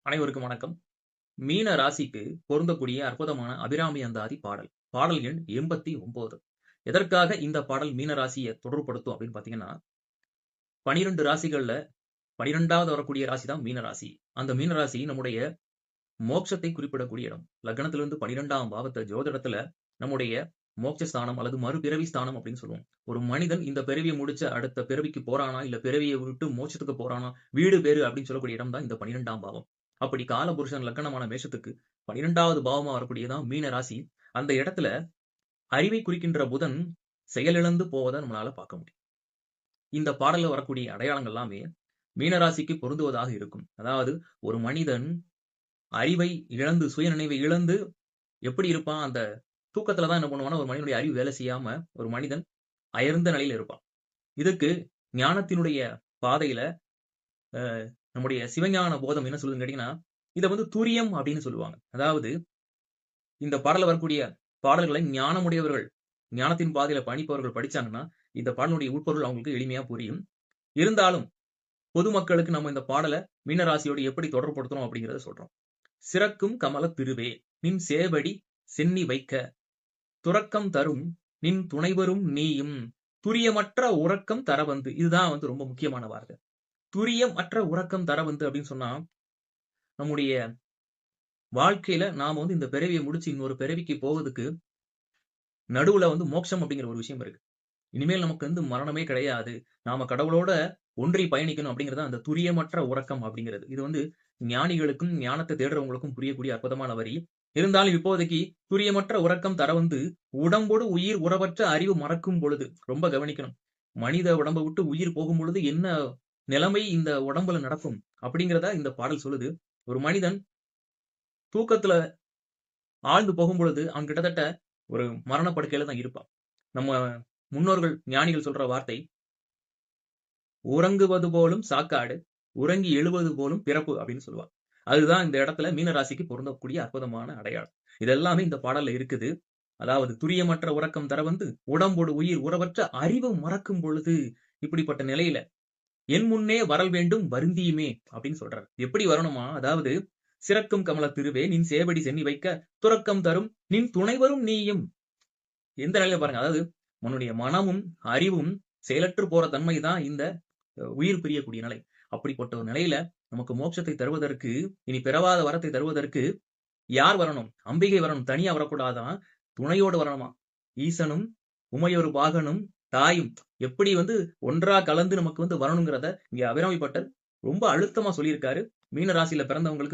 அனைவருக்கும் வணக்கம். மீன ராசிக்கு பொருந்தக்கூடிய அற்புதமான அபிராமி அந்தாதி பாடல். பாடல் எண் 89. எதற்காக இந்த பாடல் மீன ராசிய தொடர்புபடுத்தும் அப்படின்னு பார்த்தீங்கன்னா, 12 ராசிகள்ல 12வது வரக்கூடிய ராசி தான் மீன ராசி. அந்த மீன ராசி நம்முடைய மோட்சத்தை குறிப்பிடக்கூடிய இடம். லக்னத்திலிருந்து 12ஆம் பாவத்த ஜோதிடத்துல நம்முடைய மோட்சஸ்தானம் அல்லது மறுபிறவி ஸ்தானம் அப்படின்னு சொல்லுவோம். ஒரு மனிதன் இந்த பிறவிய முடிச்ச அடுத்த பிறவிக்கு போறானா, இல்ல பிறவிய விட்டு மோட்சத்துக்கு போறானா, வீடு பேறு அப்படின்னு சொல்லக்கூடிய இடம் தான் இந்த 12ஆம் பாவம். அப்படி காலபுருஷன் லக்னமான மேஷத்துக்கு 12வது பாவமா வரக்கூடியதான் மீன ராசி. அந்த இடத்துல அறிவை குறிக்கின்ற புதன் செயலிழந்து போவத நம்மளால பார்க்க முடியும். இந்த பாடல்ல வரக்கூடிய அடையாளங்கள் எல்லாமே மீனராசிக்கு பொருந்துவதாக இருக்கும். அதாவது ஒரு மனிதன் அறிவை இழந்து, சுய நினைவை இழந்து எப்படி இருப்பான்? அந்த தூக்கத்துல தான் என்ன பண்ணுவான்னா, ஒரு மனிதனுடைய அறிவு வேலை செய்யாம ஒரு மனிதன் அயர்ந்த நிலையில இருப்பான். இதுக்கு ஞானத்தினுடைய பாதையில அ நம்முடைய சிவஞான போதம் என்ன சொல்லுதுன்னு கேட்டீங்கன்னா, இத வந்து துரியம் அப்படின்னு சொல்லுவாங்க. அதாவது இந்த பாடல்ல வரக்கூடிய பாடல்களை ஞானமுடையவர்கள், ஞானத்தின் பாதையில பயணிப்பவர்கள் படிச்சாங்கன்னா, இந்த பாடலுடைய உட்பொருள் அவங்களுக்கு எளிமையா புரியும். இருந்தாலும் பொதுமக்களுக்கு நம்ம இந்த பாடல மீனராசியோடு எப்படி தொடர்புபடுத்தணும் அப்படிங்கிறத சொல்றோம். "சிறக்கும் கமலத் திருவே! நின் சேவடி சென்னி வைக்க, துறக்கம் தரும் நின் துணைவரும் நீயும், துரியமற்ற உறக்கம் தர வந்து" இதுதான் வந்து ரொம்ப முக்கியமான வார்த்தை. துரியம் அற்ற உறக்கம் தர வந்து அப்படின்னு சொன்னா, நம்முடைய வாழ்க்கையில நாம வந்து இந்த பிறவிய முடிச்சு இன்னொரு பிறவிக்கு போவதுக்கு நடுவுல வந்து மோட்சம் அப்படிங்கிற ஒரு விஷயம் இருக்கு. இனிமேல் நமக்கு வந்து மரணமே கிடையாது. நாம கடவுளோட ஒன்றி பயணிக்கணும் அப்படிங்கிறது அந்த துரியமற்ற உறக்கம் அப்படிங்கிறது. இது வந்து ஞானிகளுக்கும், ஞானத்த தேடுறவங்களுக்கும் புரியக்கூடிய அற்புதமான வரி. இருந்தாலும் இப்போதைக்கு துரியமற்ற உறக்கம் தர வந்து, உடம்போடு உயிர் உறவற்ற அறிவு மறக்கும் பொழுது ரொம்ப கவனிக்கணும். மனித உடம்ப விட்டு உயிர் போகும்பொழுது என்ன நிலைமை இந்த உடம்புல நடக்கும்? அப்படிங்கிறத இந்த பாடல் சொல்லுது. ஒரு மனிதன் தூக்கத்துல ஆழ்ந்து போகும்பொழுது, அவன் கிட்டத்தட்ட ஒரு மரண படுக்கையில தான் இருப்பான். நம்ம முன்னோர்கள், ஞானிகள் சொல்ற வார்த்தை, "உறங்குவது போலும் சாக்காடு, உறங்கி எழுவது போலும் பிறப்பு" அப்படின்னு சொல்லுவாங்க. அதுதான் இந்த இடத்துல மீன ராசிக்கு பொருந்தக்கூடிய அற்புதமான அடையாளம். இது எல்லாமே இந்த பாடல்ல இருக்குது. அதாவது துரியமற்ற உறக்கம் தர வந்து, உடம்போடு உயிர் உறவற்ற அறிவு மறக்கும் பொழுது, இப்படிப்பட்ட நிலையில என் முன்னே வரல் வேண்டும் வருந்தியுமே அப்படின்னு சொல்றாரு. எப்படி வரணுமா? அதாவது "சிறக்கும் கமலத் திருவே! நின் சேவடி சென்னி வைக்க, துறக்கம் தரும் நின் துணைவரும் நீயும்." எந்த நிலையில பாருங்க. அதாவது உன்னுடைய மனமும், அறிவும் செயலற்று போற தன்மை தான் இந்த உயிர் பிரியக்கூடிய நிலை. அப்படிப்பட்ட ஒரு நிலையில நமக்கு மோட்சத்தை தருவதற்கு, இனி பிறவாத வரத்தை தருவதற்கு யார் வரணும்? அம்பிகை வரணும். தனியா வரக்கூடாதாம். துணையோடு வரணுமாம். ஈசனும், உமையொரு பாகனும், தாயும் எப்படி வந்து ஒன்றா கலந்து நமக்கு வந்து வரணுங்கிறத இங்க அபிராமி பட்டர் ரொம்ப அழுத்தமா சொல்லியிருக்காரு. மீன ராசியில பிறந்தவங்களுக்கு